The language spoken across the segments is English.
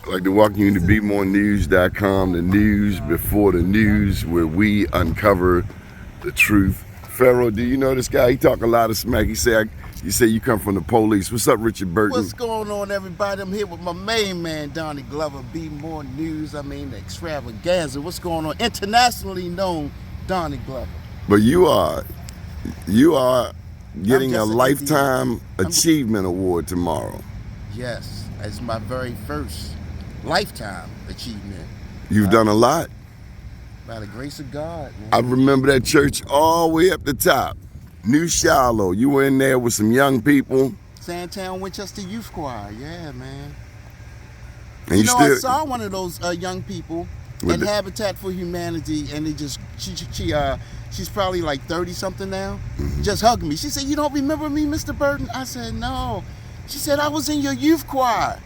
I'd like to welcome you to BMOREnews.com, the news before the news, where we uncover the truth. Pharaoh, do you know this guy? He talk a lot of smack. You say you come from the police. What's up, Richard Burton? What's going on, everybody? I'm here with my main man, Donnie Glover, BMOREnews. I mean, the extravaganza. What's going on? Internationally known Donnie Glover. But you are getting a Lifetime Achievement Award tomorrow. Yes, it's my very first Lifetime Achievement. You've done a lot. By the grace of God, man. I remember that church all the way up the top. New Shiloh. You were in there with some young people. Sandtown Winchester Youth Choir. Yeah, man. And I saw one of those young people in Habitat for Humanity, and they just she's probably like 30-something now. Mm-hmm. Just hugged me. She said, "You don't remember me, Mr. Burton?" I said, "No." She said, "I was in your youth choir.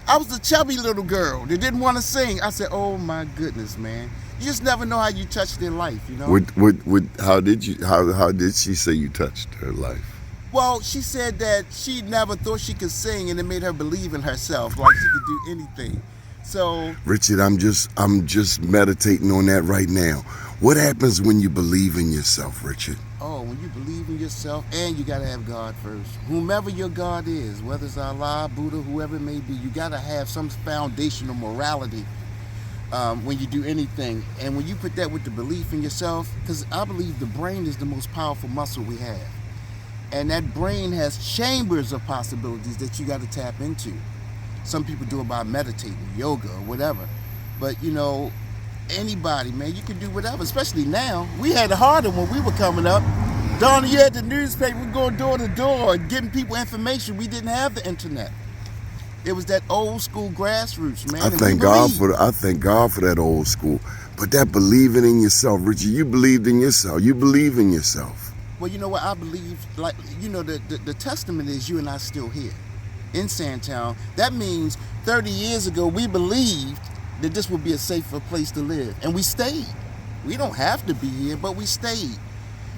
I was the chubby little girl that didn't want to sing." I said, "Oh my goodness, man. You just never know how you touch their life, you know." How did she say you touched her life? Well, she said that she never thought she could sing, and it made her believe in herself, like she could do anything. So, Richard, I'm just meditating on that right now. What happens when you believe in yourself, Richard? Oh, when you believe in yourself, and you gotta have God first. Whomever your God is, whether it's Allah, Buddha, whoever it may be, you gotta have some foundational morality when you do anything. And when you put that with the belief in yourself, because I believe the brain is the most powerful muscle we have. And that brain has chambers of possibilities that you got to tap into. Some people do it by meditating, yoga, or whatever. But, you know, anybody, man, you can do whatever, especially now. We had it harder when we were coming up. Donnie, you had the newspaper, going door to door, giving people information. We didn't have the internet. It was that old school grassroots, man. I thank God for that old school. But that believing in yourself, Richard, you believed in yourself. You believe in yourself. Well, you know what, I believe, like, you know, the testament is you and I still here in Sandtown. That means 30 years ago, we believed that this would be a safer place to live. And we stayed. We don't have to be here, but we stayed.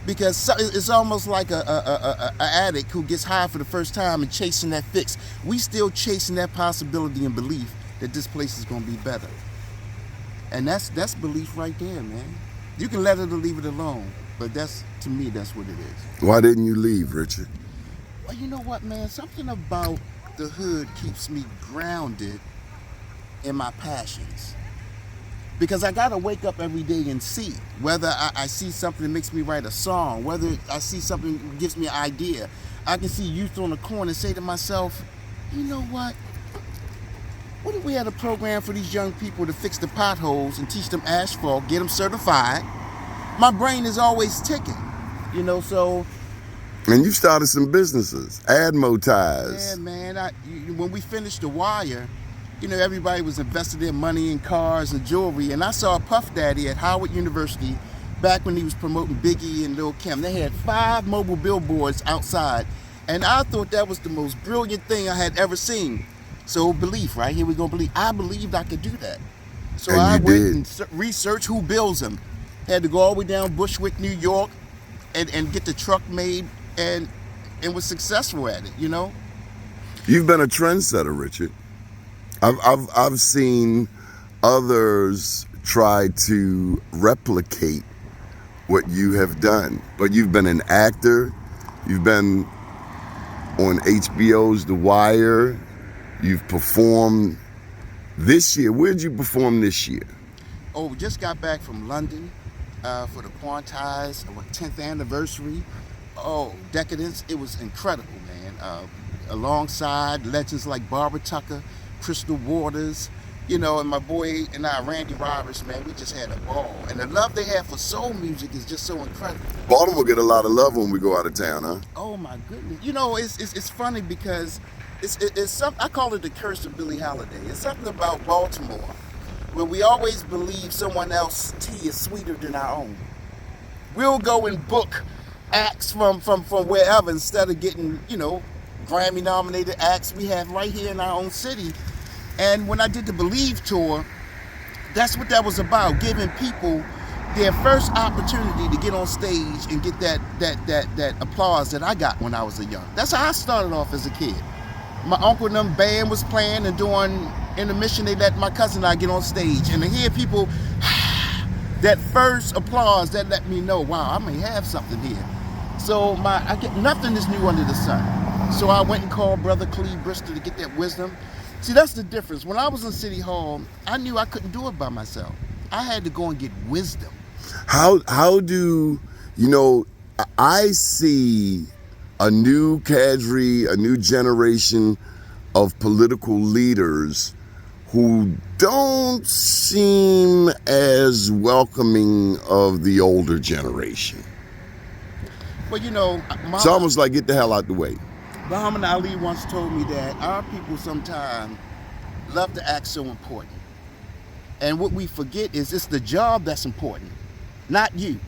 Because it's almost like a addict who gets high for the first time and chasing that fix. We still chasing that possibility and belief that this place is going to be better. And that's belief right there, man. You can let it or leave it alone. But to me, that's what it is. Why didn't you leave, Richard? Well, you know what, man? Something about the hood keeps me grounded in my passions. Because I got to wake up every day and see. Whether I see something that makes me write a song, whether I see something that gives me an idea. I can see youth on the corner and say to myself, you know what? What if we had a program for these young people to fix the potholes and teach them asphalt, get them certified? My brain is always ticking, you know, so. And you started some businesses, Admotize. Yeah, man. When we finished The Wire, you know, everybody was investing their money in cars and jewelry. And I saw Puff Daddy at Howard University back when he was promoting Biggie and Lil Kim. They had 5 mobile billboards outside. And I thought that was the most brilliant thing I had ever seen. So belief, right? Here we go, belief. I believed I could do that. So I went and researched who builds them. Had to go all the way down Bushwick, New York, and get the truck made, and was successful at it, you know? You've been a trendsetter, Richard. I've seen others try to replicate what you have done. But you've been an actor, you've been on HBO's The Wire, you've performed this year. Where'd you perform this year? Oh, we just got back from London. For the Quantize 10th anniversary. Oh, Decadence, it was incredible, man. Alongside legends like Barbara Tucker, Crystal Waters, you know, and my boy and I, Randy Roberts, man, we just had a ball. And the love they have for soul music is just so incredible. Baltimore get a lot of love when we go out of town, huh? Oh my goodness. You know, it's funny because it's something, I call it the curse of Billie Holiday. It's something about Baltimore where we always believe someone else's tea is sweeter than our own. We'll go and book acts from wherever instead of getting, you know, Grammy-nominated acts we have right here in our own city. And when I did the Believe tour, that's what that was about, giving people their first opportunity to get on stage and get that applause that I got when I was a young. That's how I started off as a kid. My uncle and them band was playing and doing intermission, they let my cousin and I get on stage, and to hear people, that first applause, that let me know, wow, I may have something here. So I get nothing is new under the sun. So I went and called Brother Cleve Bristol to get that wisdom. See, that's the difference. When I was in City Hall, I knew I couldn't do it by myself. I had to go and get wisdom. How do, I see a new cadre, a new generation of political leaders who don't seem as welcoming of the older generation. Well, it's almost like get the hell out the way. Muhammad Ali once told me that our people sometimes love to act so important. And what we forget is it's the job that's important, not you.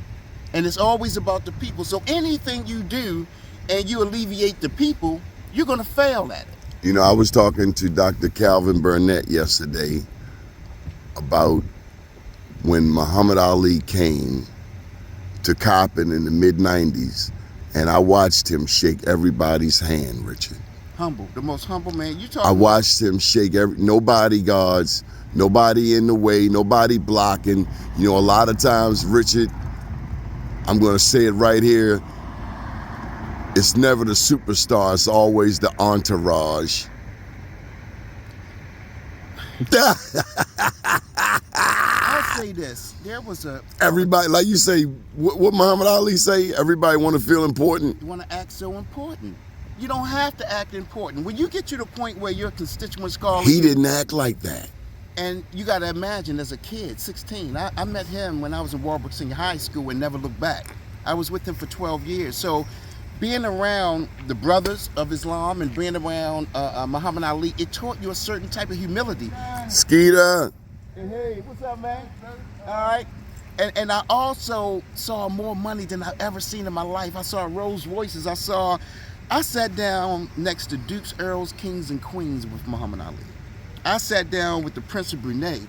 And it's always about the people. So anything you do and you alleviate the people, you're going to fail at it. I was talking to Dr. Calvin Burnett yesterday about when Muhammad Ali came to Coppin in the mid-90s, and I watched him shake everybody's hand, Richard. Humble, the most humble man. I watched him shake no bodyguards, nobody in the way, nobody blocking. A lot of times, Richard, I'm going to say it right here, it's never the superstar, it's always the entourage. I'll say this. There was everybody, like you say, what Muhammad Ali say, everybody want to feel important. You want to act so important. You don't have to act important. When you get to the point where your constituents call He didn't act like that. And you got to imagine, as a kid, 16, I met him when I was in Warburg Senior High School and never looked back. I was with him for 12 years. So being around the brothers of Islam and being around Muhammad Ali, it taught you a certain type of humility. Skeeter. Hey, what's up, man? All right. And I also saw more money than I've ever seen in my life. I saw Rolls Royces. I sat down next to Dukes, Earls, Kings, and Queens with Muhammad Ali. I sat down with the Prince of Brunei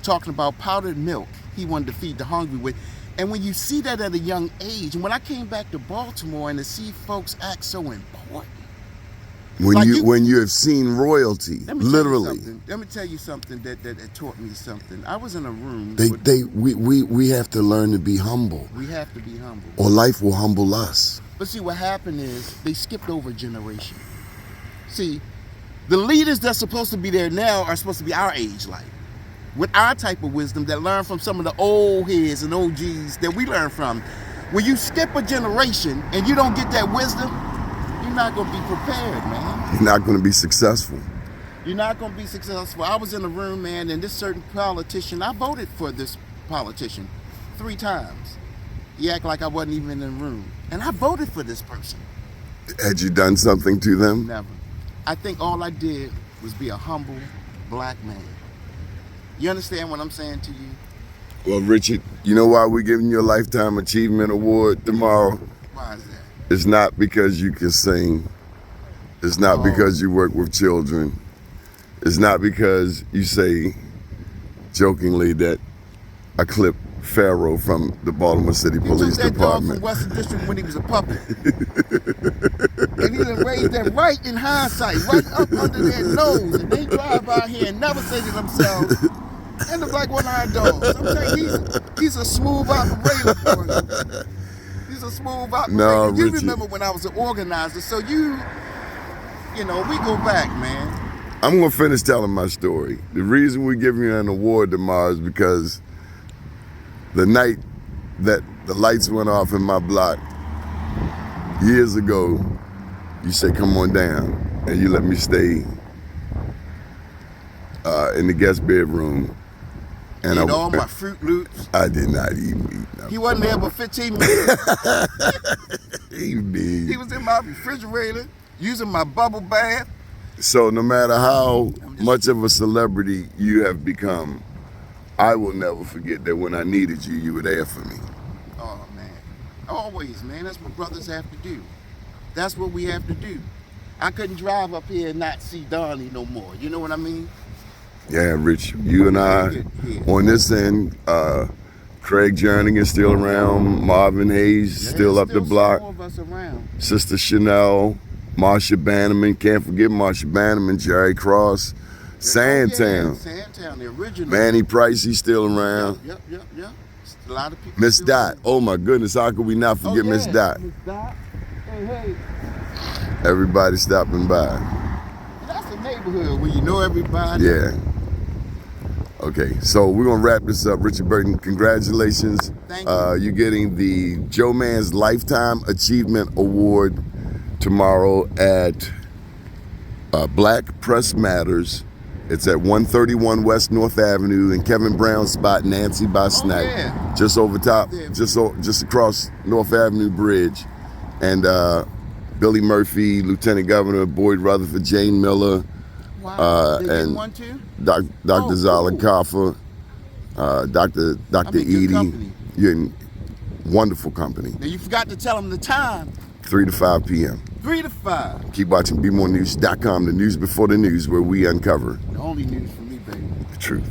talking about powdered milk he wanted to feed the hungry with. And when you see that at a young age, and when I came back to Baltimore and to see folks act so important. When you have seen royalty, literally. Let me tell you something that taught me something. I was in a room. We have to learn to be humble. We have to be humble. Or life will humble us. But see, what happened is they skipped over a generation. See, the leaders that's supposed to be there now are supposed to be our age, like, with our type of wisdom that learn from some of the old heads and OGs that we learn from. When you skip a generation and you don't get that wisdom, you're not going to be prepared, man. You're not going to be successful. You're not going to be successful. I was in a room, man, and this certain politician, I voted for this politician 3 times. He acted like I wasn't even in the room. And I voted for this person. Had you done something to them? Never. I think all I did was be a humble black man. You understand what I'm saying to you? Well, Richard, you know why we're giving you a Lifetime Achievement Award tomorrow? Why is that? It's not because you can sing. It's not because you work with children. It's not because you say jokingly that I clipped Pharaoh from the Baltimore City Police Department. Dog from Department. Western District when he was a puppy. And he done raised that right in hindsight, right up under their nose. And they drive out here and never say to themselves, and look like one-eyed dog. I'm telling you, he's a smooth operator for you. He's a smooth operator. No, you Richard. remember when I was an organizer, so we go back, man. I'm going to finish telling my story. The reason we're giving you an award tomorrow is because the night that the lights went off in my block years ago, you said, come on down, and you let me stay in the guest bedroom. And Ate all my Fruit Loops. I did not even eat nothing. He wasn't there but 15 minutes. He did. He was in my refrigerator using my bubble bath. So no matter how much of a celebrity you have become, I will never forget that when I needed you, you were there for me. Oh, man. Always, man. That's what brothers have to do. That's what we have to do. I couldn't drive up here and not see Donnie no more. You know what I mean? Yeah, Rich, you and I, on this end, Craig Jernigan is still around, Marvin Hayes still up the block, More of us around. Sister Chanel, Marsha Bannerman, can't forget Marsha Bannerman, Jerry Cross, Sandtown. Sandtown, the original. Manny Price, he's still around. Yep. A lot of people. Miss still Dot. there. Oh my goodness, how could we not forget Miss Dot? Miss Dot. Hey. Everybody stopping by. That's a neighborhood where you know everybody. Yeah. Okay, so we're gonna wrap this up. Richard Burton, congratulations. Thank you. You're getting the Joe Mann's Lifetime Achievement Award tomorrow at Black Press Matters. It's at 131 West North Avenue in Kevin Brown's spot, Nancy by Snack. Yeah. Just over top, Yeah. just across North Avenue Bridge. And Billy Murphy, Lieutenant Governor, Boyd Rutherford, Jayne Miller, Wow. They get and one too? Dr. Oh, Zollicoffer, Dr. I'm in good Edie. company. You're in wonderful company. Now you forgot to tell them the time. 3 to 5 p.m. 3 to 5. Keep watching BMOREnews.com, the news before the news, where we uncover The only news for me, baby. the truth.